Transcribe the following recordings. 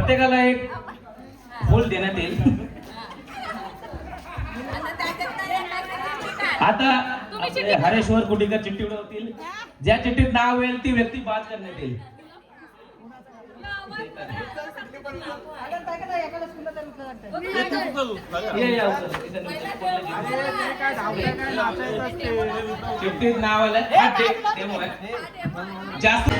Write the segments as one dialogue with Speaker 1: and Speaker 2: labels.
Speaker 1: प्रत्येकाला एक फुल देण्यात येईल. आता आपले हरेश्वर कुटीकर चिठ्ठी उडवतील. ज्या चिठ्ठीत नाव येईल ती व्यक्ती बाद करण्यात येईल. चिठ्ठीत नाव आलं जास्त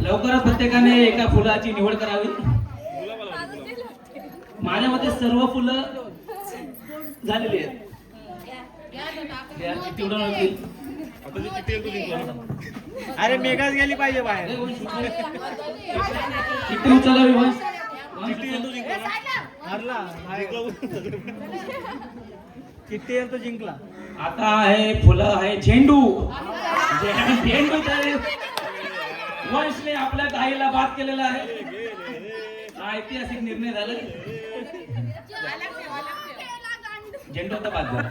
Speaker 1: लवकरच प्रत्येकाने एका फुलाची निवड करावी. माझ्या मते सर्व फुलं झालेली आहेत.
Speaker 2: अरे मेघाच गेली पाहिजे बाहेर.
Speaker 1: किती उचलावी बस
Speaker 2: किती तो जिंकला.
Speaker 1: आता आहे फुलं आहे झेंडू. झेंडू तर वंशने आपल्या ताईला बाद केलेला आहे. ऐतिहासिक निर्णय झाला. झेंडू आता बाद झाला.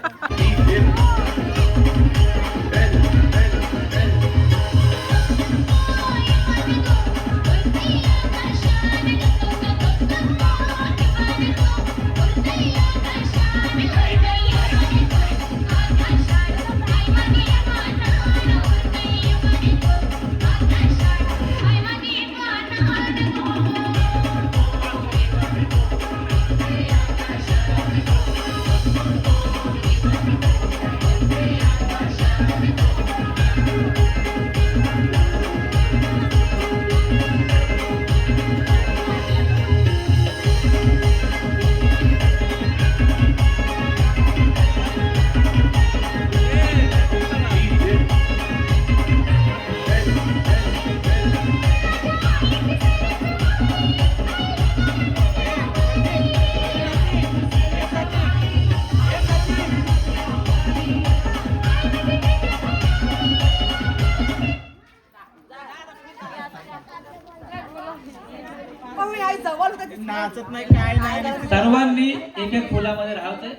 Speaker 2: नाचत नाही काय नाही.
Speaker 1: सर्वांनी एक एक फुलामध्ये राहायचंय.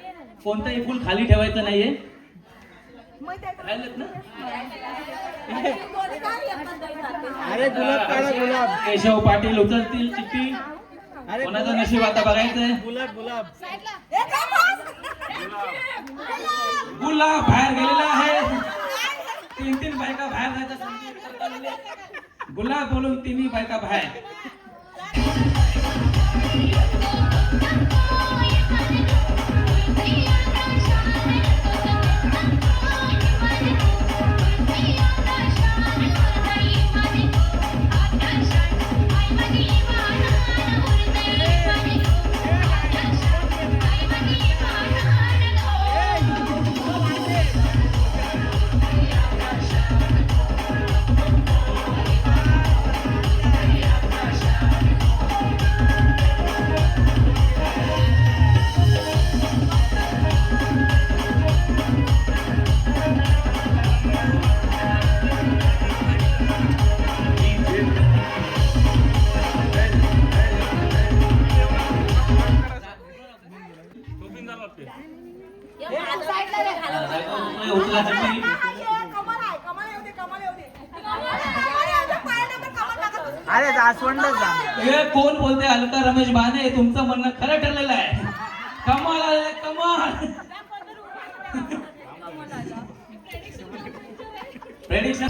Speaker 1: कोणतंही फुल खाली ठेवायचं नाहीये. राहिलेत ना.
Speaker 2: अरे गुलाब काढा गुलाब.
Speaker 1: केशव पाटील उचलतील चिठ्ठी.
Speaker 2: अरे
Speaker 1: कोणाचं नशीब आता बघायचंय.
Speaker 2: गुलाब गुलाब
Speaker 1: गुलाब बाहेर गेलेला आहे. तीन बायका बाहेर जायचं. गुलाब बोलून तिन्ही बायका बाहेर.
Speaker 2: अरे जास्वंदच जा.
Speaker 1: हे कोण बोलते? अलका रमेश बाने. तुमचं म्हणणं खरं ठरलेलं आहे. कमाल आले कमाल. प्रेडिक्शन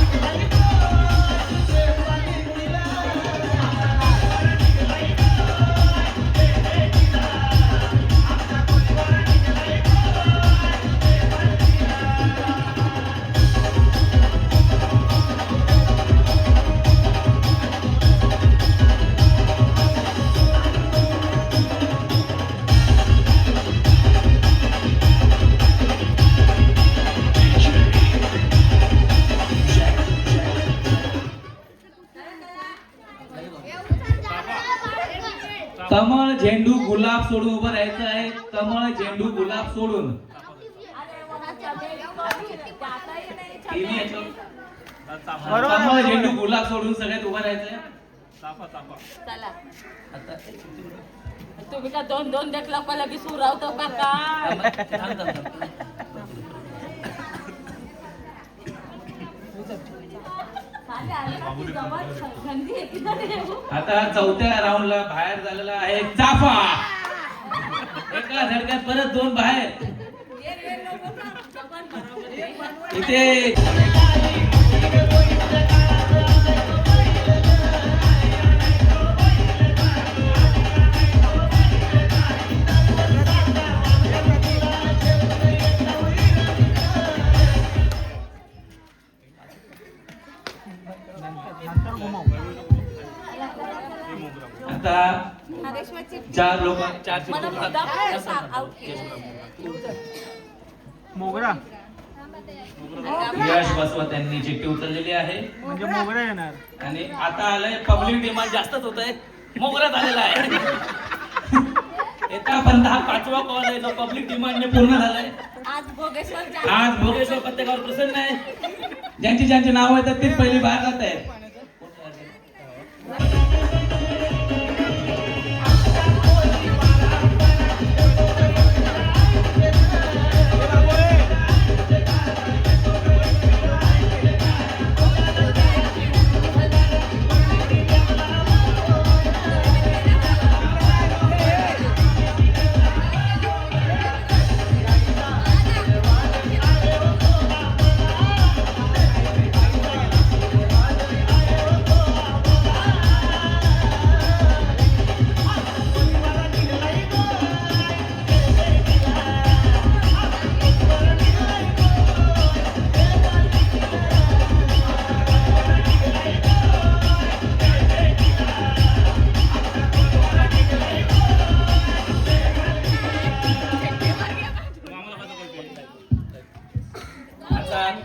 Speaker 1: कमळ झेंडू गुलाब सोडून उभं राहायचं आहे. कमळ झेंडू गुलाब सोडून तिन्ही याच्यावर कमळ झेंडू गुलाब सोडून सगळ्यात उभं राहायचंय.
Speaker 3: चला
Speaker 1: आता
Speaker 3: तुम्ही का दोन दोन देखला का लगेच सुरावतो का काय
Speaker 1: आता चौथ्या राऊंडला बाहेर झालेला आहे चाफा. एका झटक्यात परत दोन बाहेर. इथे आता चार लोक
Speaker 2: मोगरा
Speaker 1: यश बसवत यांनी चिठ्ठी उचललेली आहे
Speaker 2: म्हणजे मोगरा येणार.
Speaker 1: आणि आता आलंय पब्लिक डिमांड जास्तच होत आहे. मोगरा झालेला आहे. येतापर्यंत हा 5वा कॉल आहे जो पब्लिक डिमांडने पूर्ण झालाय. आज भोगेश्वर प्रत्येकावर प्रसन्न आहे. ज्यांची ज्यांची नाव येतात तीच पहिली बाहेर जात आहेत.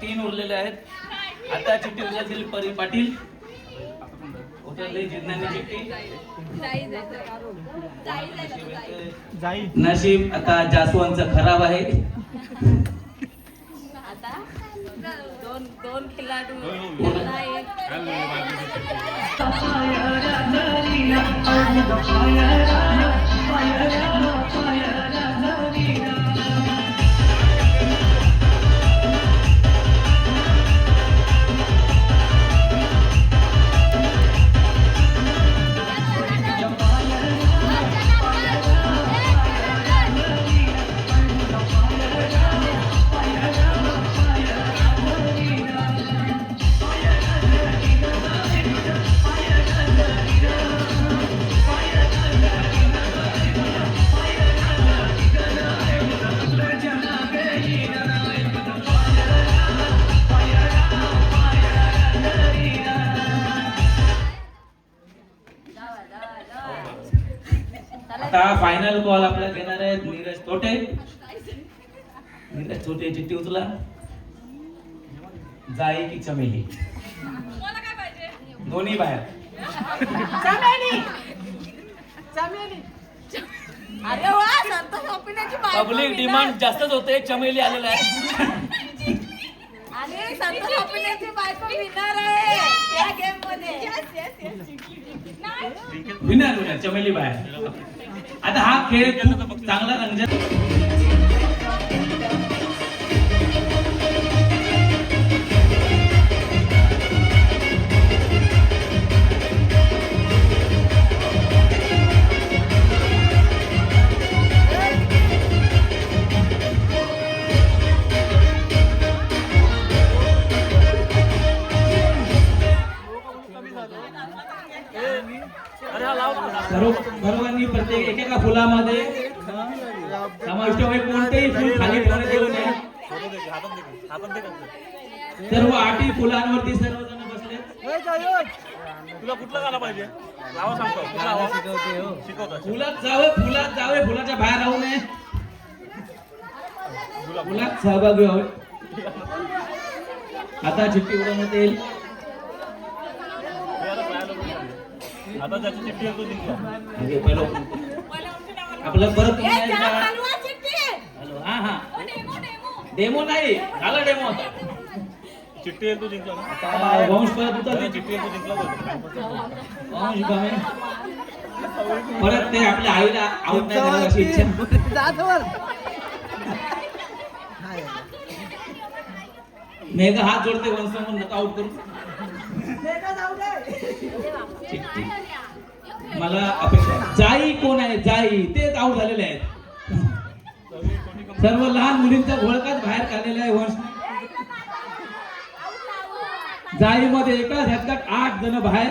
Speaker 1: तीन उरलेले आहेत. आता चिठ्ठी उचलतील परी पाटील. उचलली जिज्ञानी चिठ्ठी.
Speaker 2: जाई
Speaker 1: नशीब आता जास्वंतचं खराब आहे.
Speaker 3: आता दोन दोन खिलाडू
Speaker 1: आता फायनल कॉल आपल्याला घेणार आहेत नीरज तोटे. नीरज तोटे चिठ्ठी उचला. जाई की चमेली दोन्ही बाहेर.
Speaker 3: अरे वा संतोष ओपिनाची बायको
Speaker 1: पब्लिक डिमांड जास्तच होते. चमेली आलेला आहे.
Speaker 3: आणि संतोष ओपिनाची बायको विनर आहे या गेम मध्ये.
Speaker 1: विनर चमेली बाहेर. आता हा खेळ खूप चांगला रंजक. सर्वांनी प्रत्येक एकेका फुलामध्ये समाविष्ट होईल. कोणतेही फुल खाली ठेवण्यात येऊ नये. सर्व 8 फुलांवरती सर्वजण बसले.
Speaker 4: तुला कुठलं गाणं पाहिजे? लावा सांगतो.
Speaker 1: फुलात जावे फुलाच्या बाहेर राहू नये. फुलात सहभागी व्हावे. आता चिठ्ठी उडवण्यात येईल.
Speaker 4: आता ज्याची चिठ्ठी आहे तो जिंकला.
Speaker 1: म्हणजे पहिलं आपलं परत
Speaker 3: ए, जा, हलवा चिठ्ठी.
Speaker 1: हॅलो हा हा
Speaker 3: ओ, डेमो, डेमो.
Speaker 1: डेमो नाही झालं डेमो आता
Speaker 4: चिठ्ठी आहे तो जिंकला ना.
Speaker 1: आता वंश परत होता
Speaker 4: त्याची
Speaker 1: ते
Speaker 4: चिठ्ठी आहे तो जिंकला होता.
Speaker 1: वंश भावे. परत ते आपल्या आईला आऊट नाही करावं अशी इच्छा मेघा हात जोडते वंश म्हणून नका आऊट करू ठीक ठीक मला अपेक्षा जाई कोण आहे जाई तेच आऊट झालेले आहेत सर्व लहान मुलींचा घोळकाच बाहेर काढलेला आहे वंश जाई मध्ये एकाच ह्याच्यात 8 जण बाहेर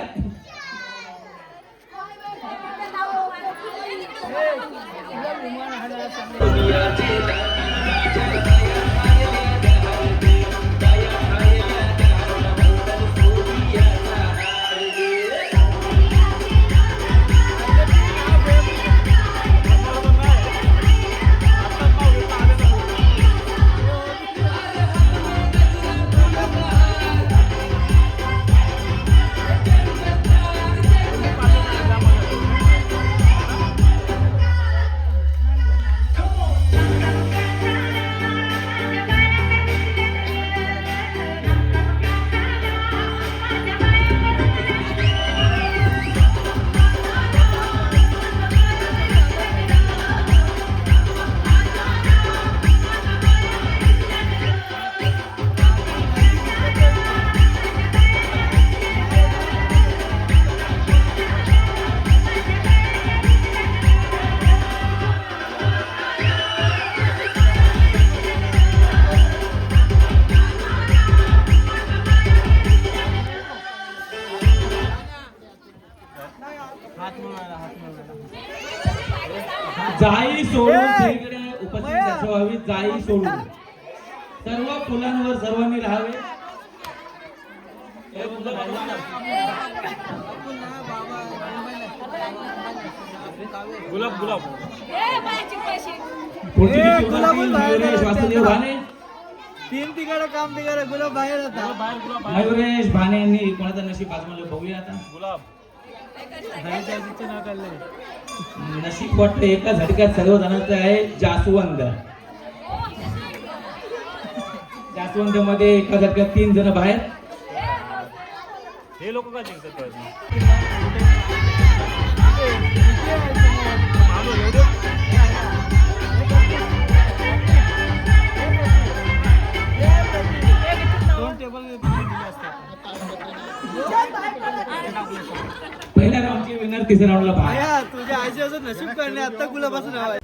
Speaker 1: जाई सोडून सगळीकडे उपस्थित असावी जाई सोडून सर्व फुलांवर सर्वांनी राहावे
Speaker 4: गुलाब गुलाब
Speaker 3: ए, माझी पैसे.
Speaker 1: पुढची
Speaker 2: ए,
Speaker 1: टीम
Speaker 2: गुलाबच
Speaker 1: होती
Speaker 2: बाहेर
Speaker 1: मयुरेश
Speaker 2: आहे.
Speaker 1: वासुदेव भाने
Speaker 2: 3 तिकडे काम तिकडे गुलाब बाहेर होता
Speaker 4: बाहेर गुलाब बाहेर
Speaker 1: मयुरेश भाने यांनी कोणाचं नशीब आजमावलं बघूया आता
Speaker 4: गुलाब
Speaker 2: नाव काढलंय
Speaker 1: नशीब वाटतं एका झटक्यात सर्व जणांचं आहे जास्वंद जास्वंद मध्ये एका झटक्यात 3 जण बाहेर
Speaker 4: हे लोक काय जिंकतात कळत नाही.
Speaker 2: दोन टेबल दिले असतात
Speaker 1: पहिल्या राऊंडचे विनर तिसऱ्या राऊंडला बाहेर
Speaker 2: तुझ्या आईचे असं नशीब करणे आता गुलाबाचं नाव आहे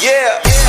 Speaker 5: Yeah.